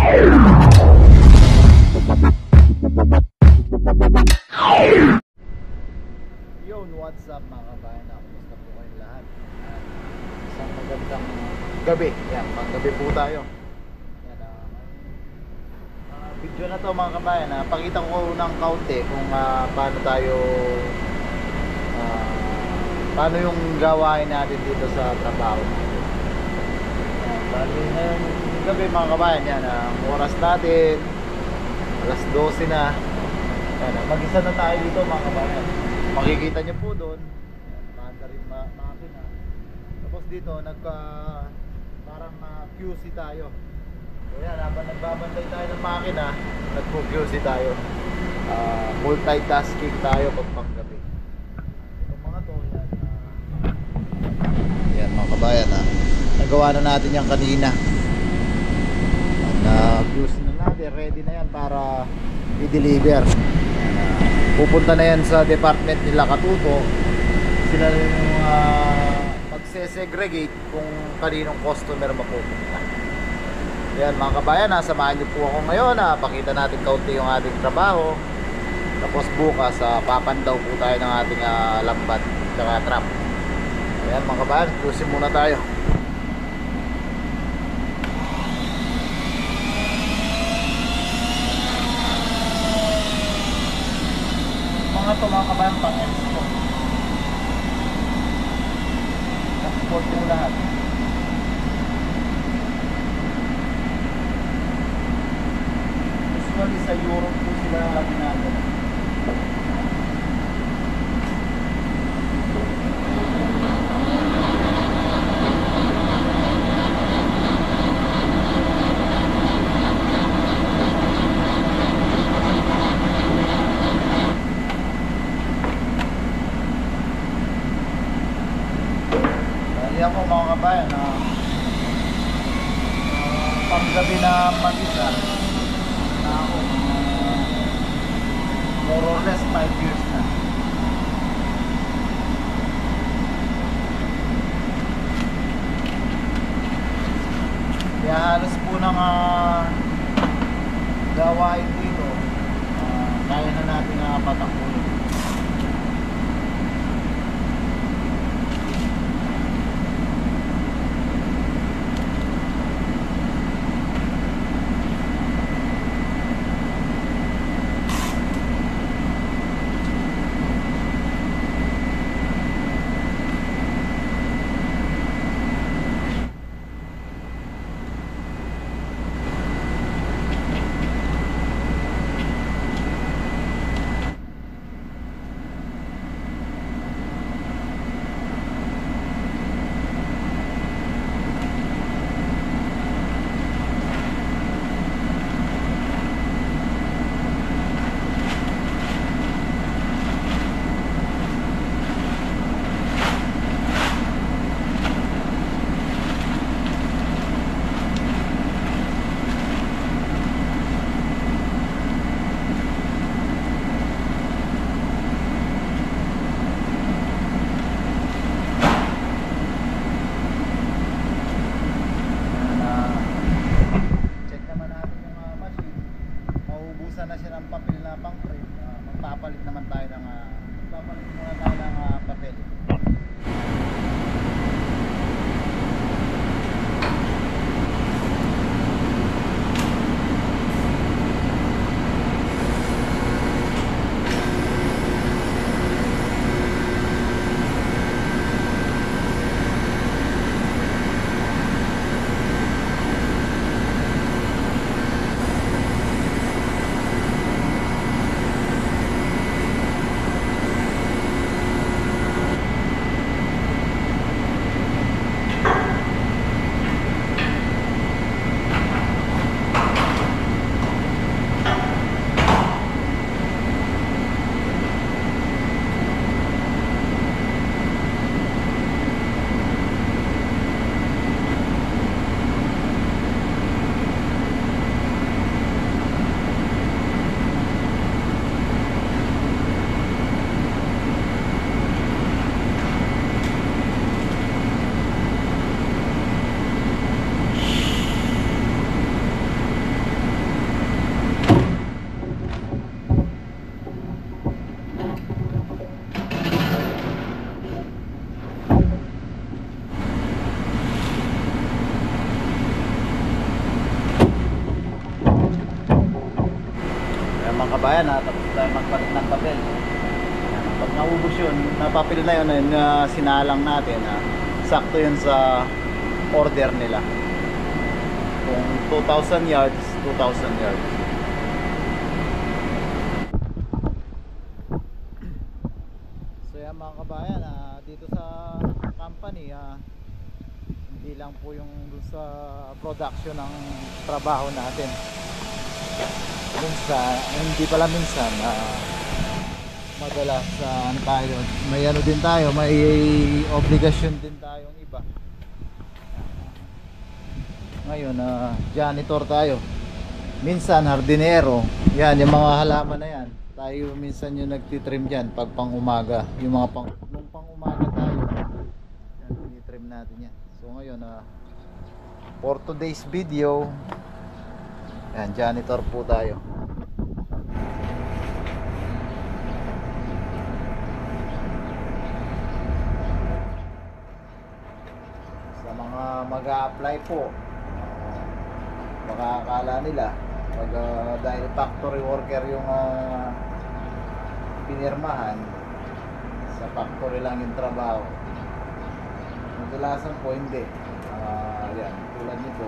Yun, what's up mga kabayan? Kumusta po kayong lahat? Isang magandang gabi. Yan, panggabi po tayo. Yan, video na to mga kabayan. Pakita ko ng kaunti kung paano tayo paano yung gawain natin dito sa trabaho natin. Yan, bali ngayon gabi mga kabayan. Yan, ang oras natin alas 12 na. Yan, mag-isa na tayo dito mga kabayan. Makikita nyo po doon, paanda rin makina. Tapos dito parang QC tayo. So yan, habang nagbabantay tayo ng makina, nagpo-QC tayo. Multitasking tayo pag panggabi. Itong mga to, yan mga kabayan, nagawa na natin yan kanina. Na-QC na natin, ready na yan para i-deliver. Pupunta na yan sa department nila Katuto. Sila yung magse-segregate kung kaninong customer mapupunta. Yan mga kabayan, samahan niyo po ako ngayon. Pakita natin kaunti yung ating trabaho. Tapos bukas papandaw po tayo ng ating lambat tsaka trap. Ayan mga kabayan, cruising muna tayo. Mga ito mga kabayan, pang expo. Export yung lahat. Usually sa Europe po sila ginagawa. Ako mga kabayan, panggabi na mag-isa na ako, more or less 5 years na. Kaya halos po ng gawain dito, kaya na natin patakbuhin. Na siya ng papel na pang print, magpapalit naman tayo ng magpapalit muna tayo ng papel. kabayan, tapos tayo magpalit ng papel. Pag naubos yun, napapil na yun, sinalang natin, sakto yun sa order nila. Kung 2,000 yards, 2,000 yards. So yan mga kabayan, dito sa company, hindi lang po yung sa production ng trabaho natin. Minsan, hindi pala minsan, madalas ano tayo, may ano din tayo, may obligasyon din tayong iba. Ngayon, janitor tayo. Minsan, hardinero. Yan, yung mga halaman na yan. Tayo minsan yung nagtitrim dyan pag pang umaga. Yung mga nung pang umaga tayo, yan, tinitrim natin yan. So ngayon, for today's video, yan, janitor po tayo. Sa mga mag-a-apply po, baka akala nila pag dahil factory worker yung pinirmahan, sa factory lang yung trabaho. Kadalasan po hindi. Yan, tulad nito,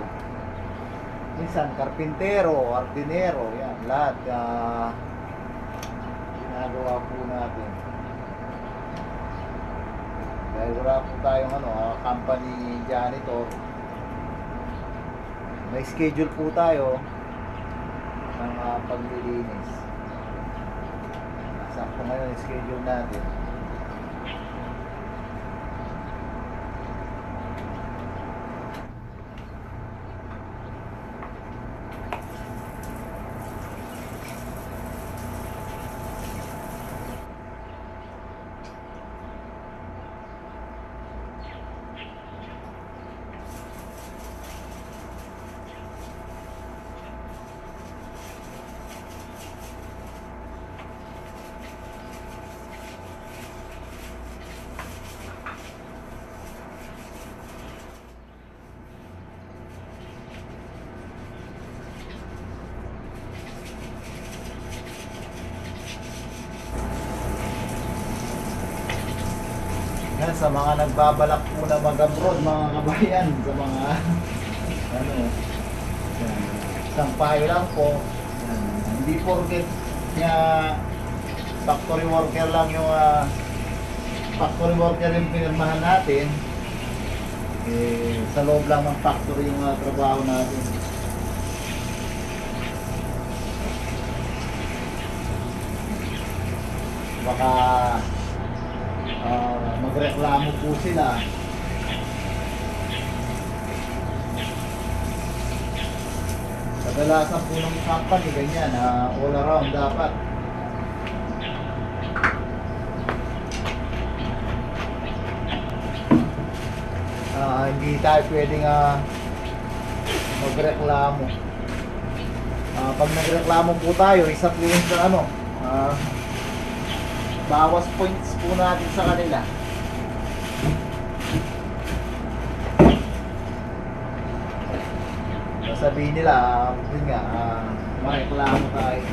minsan karpintero, hardinero, yan, lahat ginagawa po natin. Dahil wala po tayong company janitor, may schedule po tayo ng paglilinis. Sakto ngayon yung schedule natin. Yan, sa mga nagbabalak po na mag-abroad, mga kabayan, sa mga yan, isang payo lang po, yan, hindi porket niya factory worker lang yung pinirmahan natin, sa loob lang ng factory yung trabaho natin. Baka magreklamo po sila. Kadalasan po ng company ganyan, all around dapat. Hindi tayo pwedeng magreklamo. Pag nagreklamo po tayo, isa po yun sa bawas points po natin sa kanila. Sabihin nila, yun nga, mareklamo tayo.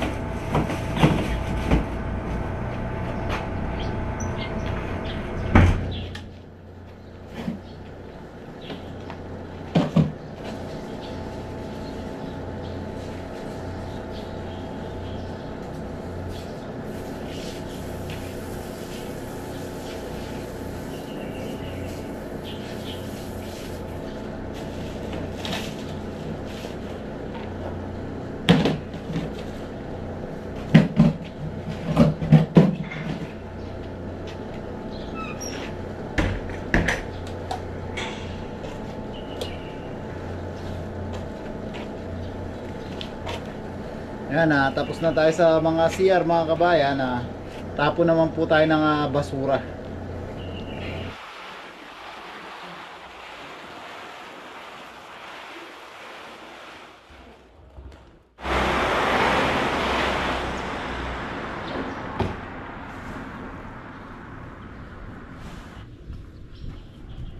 Yan, tapos na tayo sa mga CR mga kabayan. Tapo naman po tayo ng basura.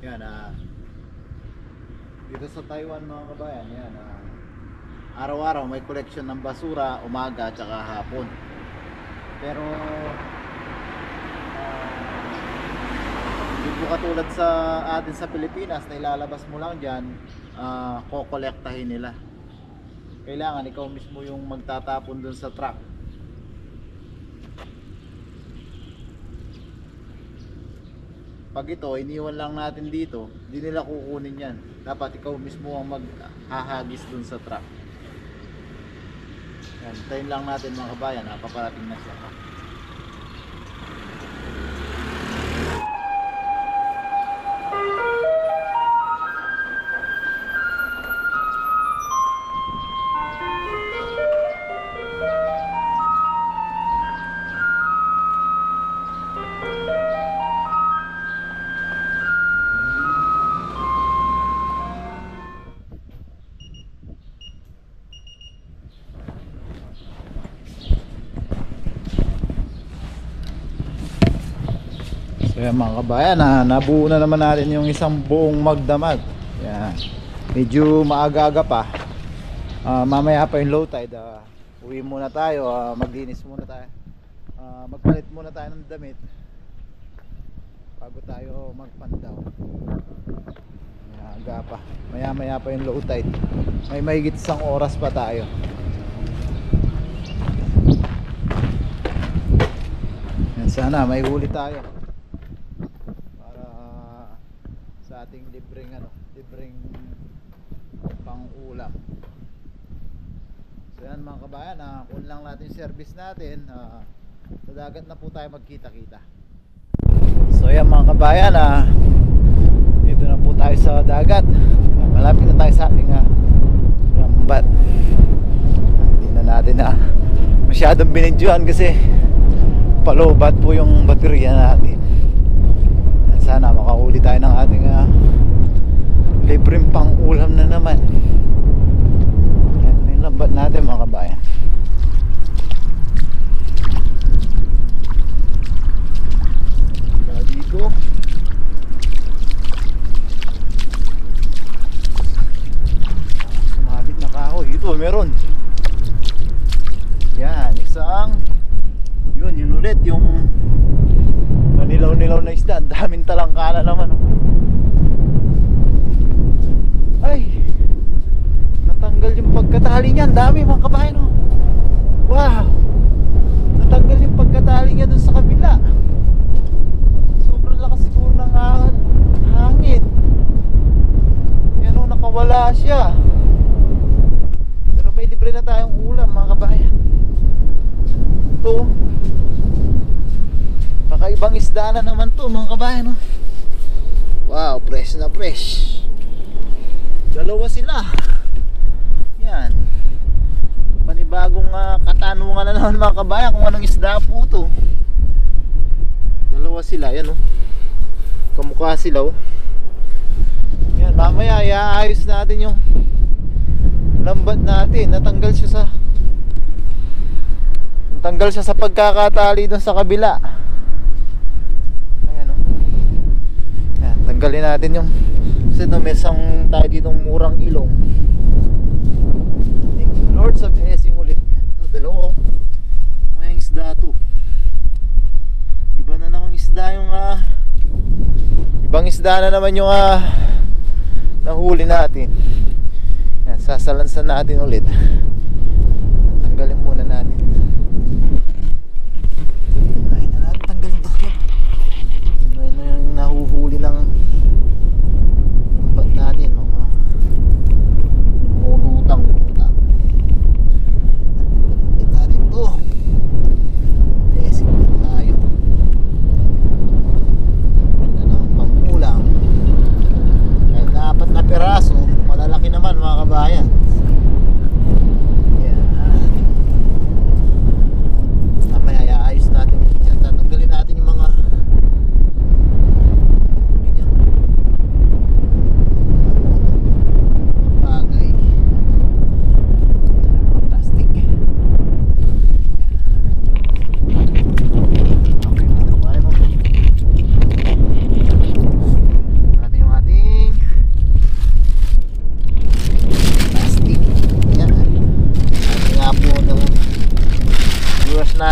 Yan, dito sa Taiwan mga kabayan, yan, araw-araw may collection ng basura, umaga at saka hapon. Pero hindi po katulad sa atin sa Pilipinas na ilalabas mo lang dyan, kokolektahin nila. Kailangan ikaw mismo yung magtatapon dun sa truck. Pag ito, iniwan lang natin dito, hindi nila kukunin yan. Dapat ikaw mismo ang maghahagis dun sa truck. Yan, tayo lang natin mga kabayan, paparating na siya. Kaya mga kabayan, nabuo na naman natin yung isang buong magdamag. Yan. Medyo maaga-aga pa. Mamaya pa yung low tide. Uwi muna tayo, maglinis muna tayo. Magpalit muna tayo ng damit bago tayo magpandaw. Maaga pa. Maya-maya pa yung low tide. May mahigit isang oras pa tayo. Yan, sana may huli tayo ating libreng pang-ulam. So yan mga kabayan, kung lang natin service natin, sa dagat na po tayo magkita-kita. So yan mga kabayan, dito na po tayo sa dagat. Malapit na tayo sa ating lambat. Hindi na natin masyadong binidyohan kasi palobat po yung baterya natin. Sana makahuli tayo ng ating libreng pang-ulam na naman. Yan yung lambat natin mga kabayan. Dito sumabit na kahoy. Ito meron. Yan, isang yun ulit yung nilaw-nilaw na isda. Ang daming talangkala naman. Ay, natanggal yung pagkatali niya. Ang dami mga kabayan. Wow, natanggal yung pagkatali niya dun sa kabila. Sobrang lakas siguro ng hangin. Yan o, nakawala siya. Pero may libre na tayong ulam mga kabayan. Ito, kakaibang isda na naman to mga kabayan. Wow, fresh na fresh. Dalawa sila. Yan, panibagong katanungan na naman mga kabayan kung anong isda po to. Dalawa sila, yan kamukha sila Yan, mamaya iaayos natin yung lambat natin. Natanggal siya sa pagkakatali dun sa kabila. Tanggalin natin yung kasi may isang tayo ditong murang ilong. Thank you Lord sa blessing ulit. Ito, dalawa may isda to. Iba na naman isda yung ibang isda na naman yung nahuli natin. Yan, sasalansan natin ulit. Tanggalin muna natin. Ay na natin, tanggalin to. Ay na yung nahuhuli ng lambat natin, mga umulutang-utang. Tanggalin natin to. Blessing tayo. Ito na ang pang-ulam. Kahit na 4 na peraso, malalaki naman mga kabayan.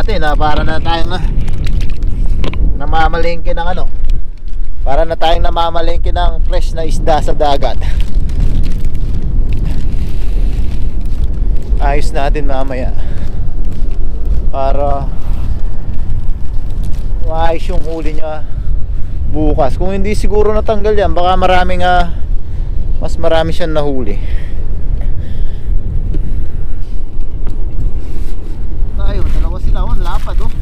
natin para na tayong namamalengke ng ano, para na tayong namamalengke ng fresh na isda sa dagat. Ayos natin mamaya para maayos yung huli niya bukas. Kung hindi siguro natanggal yan, baka maraming mas marami siyang nahuli. Tayo, dalawa sila, lapad oh.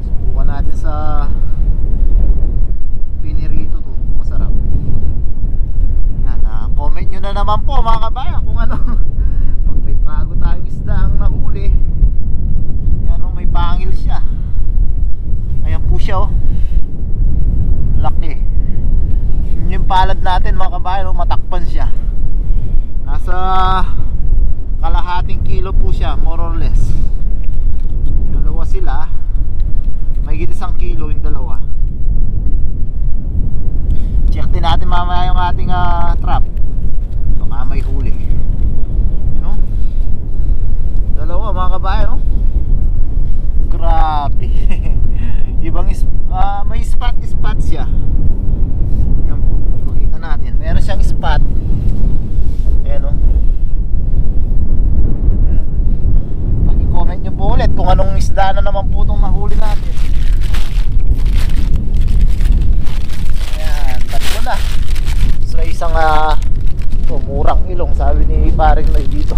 Subukan natin sa pinirito to, masarap. Yan, comment nyo na naman po mga kabayan kung ano pag may bago tayong isda ang nahuli. Yan oh, may pangil siya. Ayan po siya oh, laki. Yung palad natin mga kabayan oh, matakpan siya. Nasa kalahating kilo po siya, more or less. Dalawa sila, may higit 1 kilo yung dalawa. Check din natin mamaya yung ating trap, baka may huli. You know? Dalawa mga kabayan oh. Grabe. Ibang may spot siya. Yan po, pakita natin, meron siyang spot. Ayan oh. Comment nyo po ulit kung anong isda na naman po itong nahuli natin. Ayan, tatlo na. So isang murang ilong, sabi ni paring Noy dito.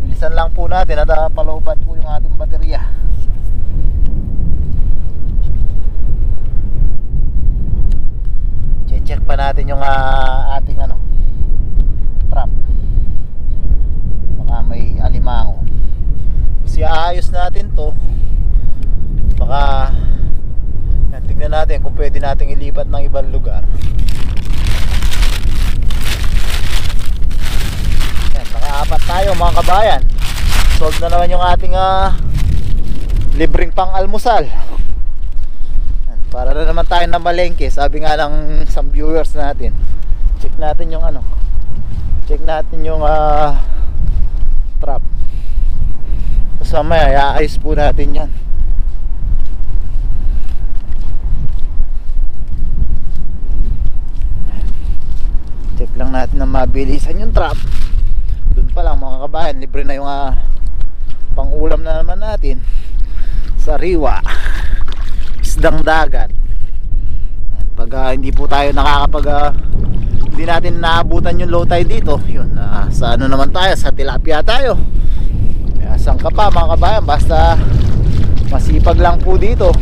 Bilisan lang po natin at palooban po yung ating baterya. Check pa natin yung ating trap. May alimango. Kasi aayos natin to. Baka yan, tingnan natin kung pwede nating ilipat ng ibang lugar. Yan, naka-apat tayo mga kabayan. Solve na naman yung ating libreng pang almusal. Yan, para na naman tayo na malengke. Sabi nga ng some viewers natin. Check natin yung trap. So mamaya iayos po natin yan. Check lang natin na mabilisan yung trap. Doon pa lang mga kabayan, libre na yung pang ulam na naman natin. Sariwa, isdang dagat. Pag hindi po tayo hindi natin naabutan yung low tide dito, yun, sa ano naman tayo, sa tilapia tayo. Kaya saan ka pa mga kabayan, basta masipag lang po dito.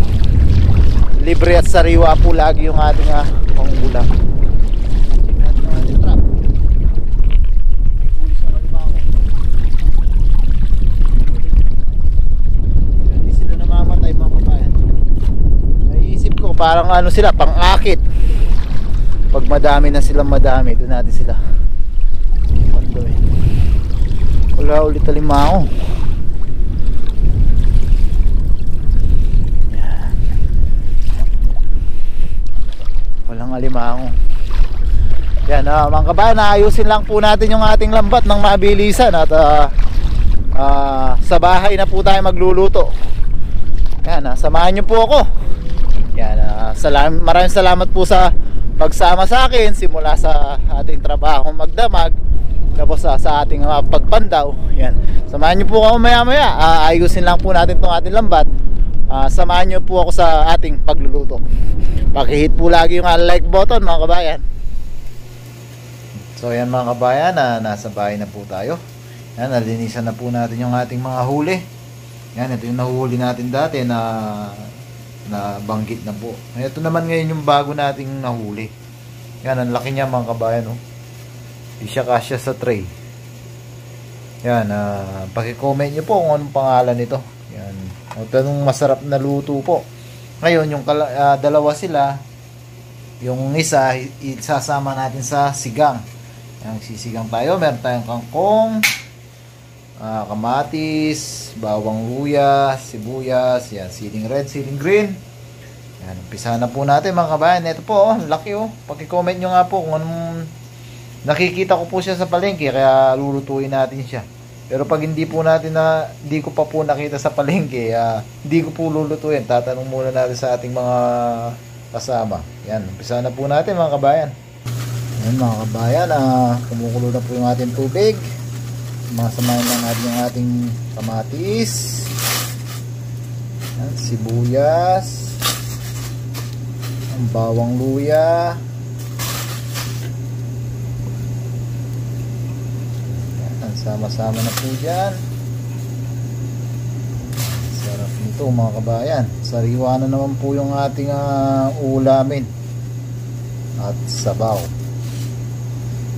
Libre at sariwa po lagi yung ating pangulam. May huli sa malimango. Hindi sila namamatay mga kabayan. Naisip ko parang sila, pang-akit. Pag madami na silang doon natin sila pandoy. Wala ulit alimango. Walang alimango. Yan mga kabayan, naayusin lang po natin yung ating lambat ng mabilisan. At sa bahay na po tayo magluluto. Yan, samahan nyo po ako. Yan, maraming salamat po sa pagsama sa akin simula sa ating trabaho magdamag tapos sa ating pagpandaw. Yan, samahan niyo po ako maya-maya. Ayusin lang po natin tong ating lambat. Samahan niyo po ako sa ating pagluluto. Paki-hit po lagi yung like button mga kabayan. So yan mga kabayan, nasa bahay na po tayo. Yan, nalinisan na po natin yung ating mga huli. Yan, ito yung nahuhuli natin dati na banggit na po. Ito naman ngayon yung bago nating nahuli. Yan, ang laki niya mga kabayan oh. Di siya kasya sa tray. Yan, paki-comment nyo po kung anong pangalan nito. Yan, ito yung masarap na luto po. Ngayon yung dalawa sila, yung isa isasama natin sa sigang. Yan, sisigang tayo. Meron tayong kangkong, kamatis, bawang luya, sibuyas, yan, siling red, siling green. Yan, umpisa na po natin mga kabayan. Ito po, laki oh. Paki-comment nyo nga po kung anong Nakikita ko po siya sa palengke kaya lulutuin natin siya. Pero pag hindi ko pa po nakita sa palengke, hindi ko po lulutuin. Tatanong muna natin sa ating mga kasama. Yan, umpisa na po natin mga kabayan. Yan mga kabayan, kumukulo na po yung ating tubig. Masamahin lang natin yung ating kamatis. Yan, sibuyas. Ang bawang luya. Sama-sama na po dyan. Sarap nito mga kabayan. Sariwa na naman po yung ating ulamin at sabaw.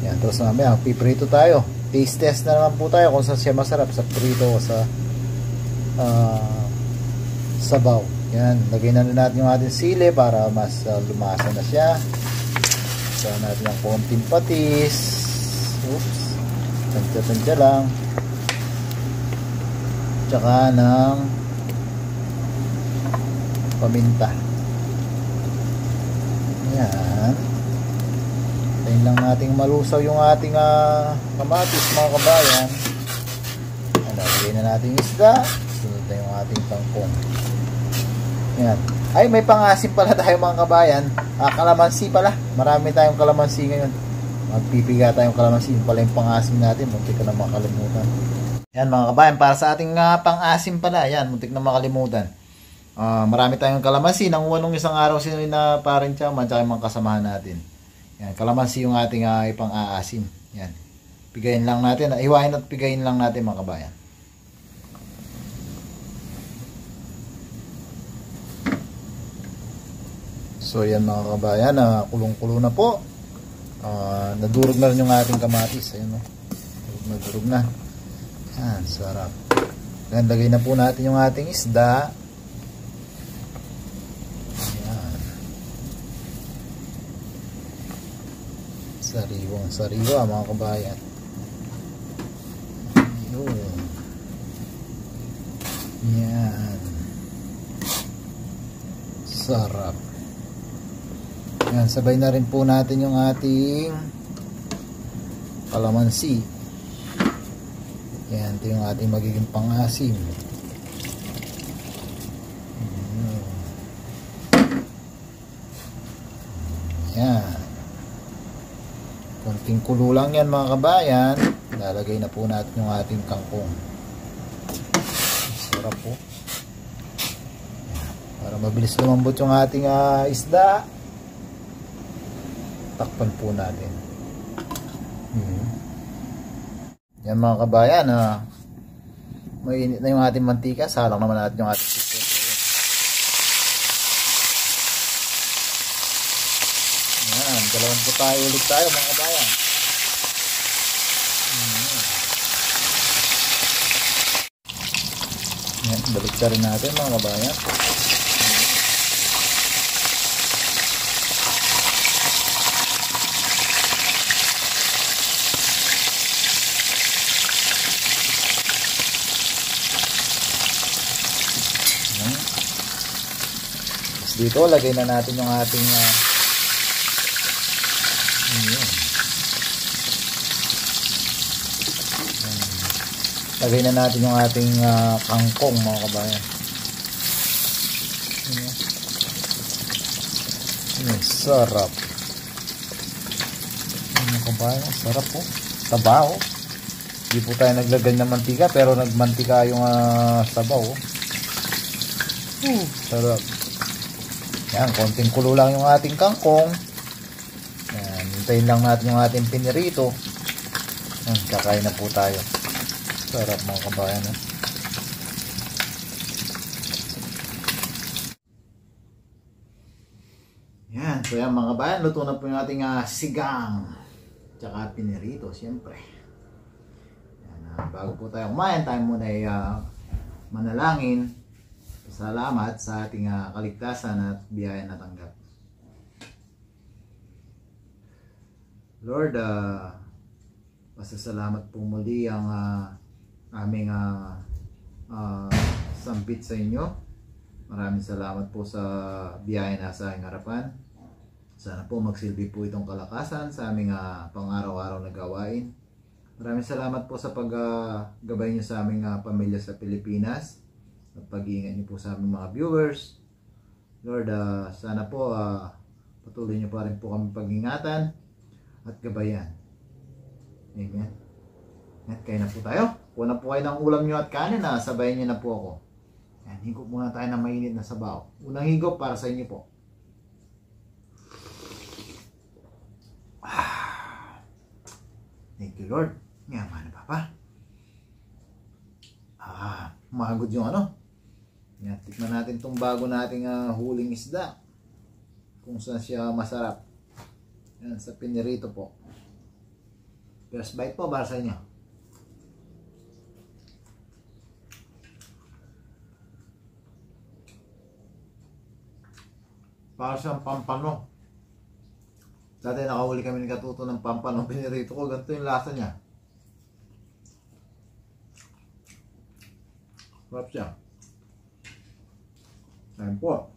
Yan, tapos mamaya piprito tayo. Taste test na naman po tayo kung saan siya masarap, sa prito o sa sabaw. Yan, lagay na rin natin yung ating sili para mas lumasa na siya. Saan natin ang konting patis. Oops, tansya lang. Tsaka ng paminta. Yan. Tayin lang nating malusaw yung ating kamatis mga kabayan. Lagay na natin isda. Sunod na yung ating kangkong. Yan. Ay, may pangasim pala tayo mga kabayan. Kalamansi pala. Marami tayong kalamansi ngayon. Magpipiga tayong kalamansi. Yung pala yung pangasim natin. Muntik ka na makalimutan. Yan mga kabayan. Para sa ating pangasim pala. Yan. Muntik na makalimutan. Marami tayong kalamansi. Nanguha nung isang araw sila na parin siya. Tsaka yung mga kasamahan natin. Yan. Kalamansi yung ating ipang-aasim. Yan. Pigayin lang natin. Iwain at pigayin lang natin mga kabayan. So yan mga kabayan, kulong-kulo na po. Nadurog na rin yung ating kamatis. Ayun, nadurog na. Yan, sarap. Yan, lagay na po natin yung ating isda. Yan. Sariwang sariwa mga kabayan. Ayun. Yan. Sarap. Yan, sabay na rin po natin yung ating kalamansi. Yan, ito yung ating magiging pang-asim. Yan. Konting kulo lang yan mga kabayan. Lalagay na po natin yung ating kangkong. Sarap po. Para mabilis lumambot yung ating isda. Takpan po natin. Yan mga kabayan, mainit na yung ating mantika. Salang naman natin yung ating chicken. Yan, dalawang po tayo ulit tayo mga kabayan. Yan, balik ka rin natin mga kabayan. Dito lagay na natin yung ating lagay na natin yung ating kangkong mga kabayan. Sarap mga kabayan, sarap po, taba oh. Hindi po tayo naglagay ng mantika pero nagmantika yung sabaw oh. Sarap. Yan, konting kulo lang yung ating kangkong. Yan, hintayin lang natin yung ating pinirito. Yan, kakain na po tayo. Sarap mga kabayan. Yan, so yan mga kabayan, luto na po yung ating sigang. Tsaka pinirito, siyempre. Yan, bago po tayo kumain, tayo muna ay manalangin. Salamat sa ating kaligtasan at biyaya na tanggap. Lord, pasasalamat po muli ang aming sambit sa inyo. Maraming salamat po sa biyaya na sa aking harapan. Sana po magsilbi po itong kalakasan sa aming pang-araw-araw na gawain. Maraming salamat po sa paggabay niyo sa aming pamilya sa Pilipinas at pag-iingat niyo po sa aming mga viewers. Lord, sana po patuloy niyo pa rin po kami pag-ingatan at gabayan. Amen. At kaya na po tayo. Kuha na po kayo ng ulam niyo at kanin, sabayan niyo na po ako. Yan, higop muna tayo ng mainit na sabaw. Unang higop para sa inyo po. Thank you, Lord. Nga, mana Papa. Magod yung ano. Yan, tikman natin itong bago nating huling isda. Kung saan siya masarap. Yan, sa pinirito po. First bite po para sa inyo. Para siyang pampano. Dati nakahuli kami ng katuto ng pampano. Pinirito ko, ganito yung lasa niya. Sarap siya. Ayun po.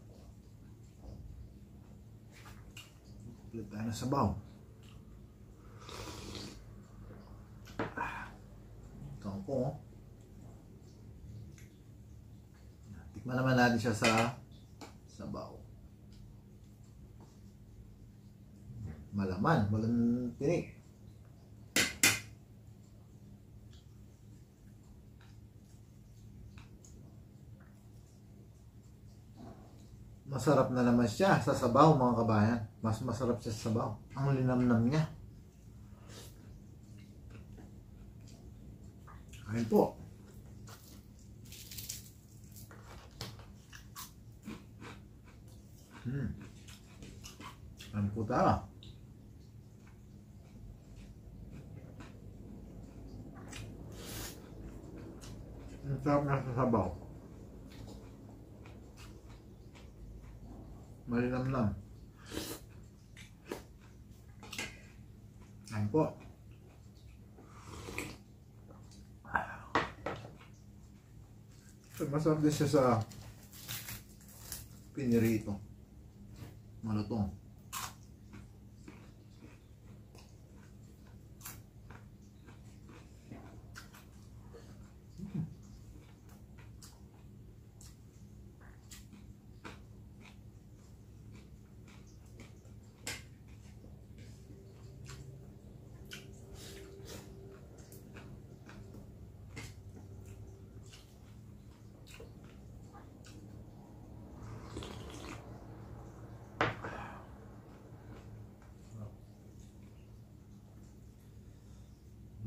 Ulit tayo na sabaw. Ito ko. Tikman naman natin siya sa sabaw. Malaman, walang tinik. Masarap na naman siya sa sabaw, mga kabayan. Mas masarap siya sa sabaw. Ang linamnam niya. Ayun po. Ayun po tayo. Ang sarap na sa sabaw. Malinamnam. Ayun po. Masarap din siya sa pinirito. Malutong.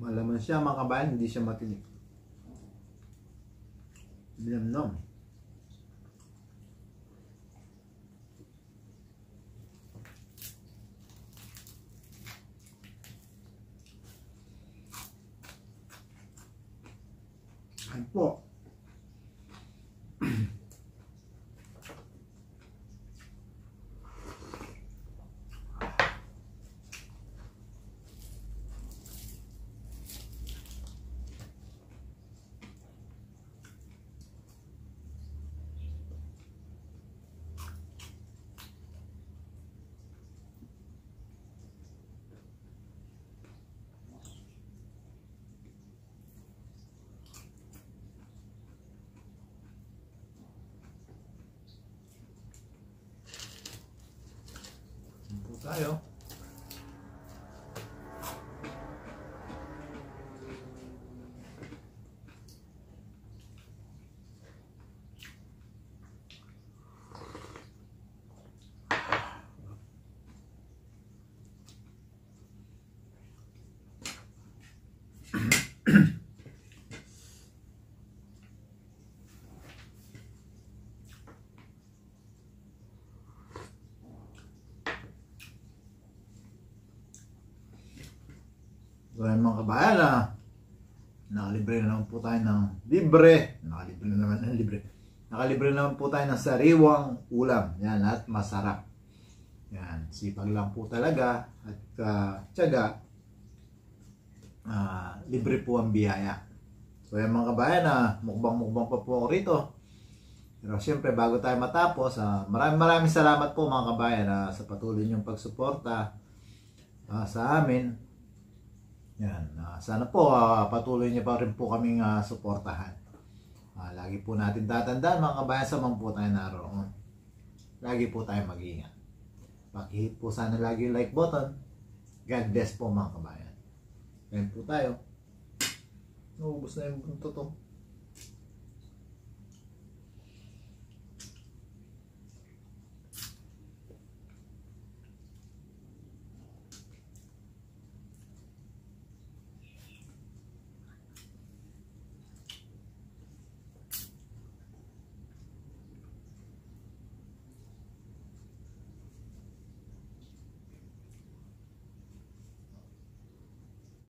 Malaman siya, mga kabayan, hindi siya matinik. Linamnam. Ayun po. Tayo. So yan, mga kabayan, nakalibre na naman po tayo ng nakalibre naman po tayo ng sariwang ulam. Yan, at masarap. Yan, sipag lang po talaga at tiyaga, libre po ang biyaya. So yan, mga kabayan, mukbang pa po ako rito. Pero syempre, bago tayo matapos, maraming salamat po mga kabayan sa patuloy niyong pagsuporta sa amin. Yan, sana po patuloy niyo pa rin po kaming suportahan. Lagi po natin tatandaan mga kabayan, sa mga po tayo naroon. Lagi po tayo mag-iingat. Paki-hit po sana lagi yung like button. God bless po mga kabayan. Ngayon po tayo. Naubos na yung totoo.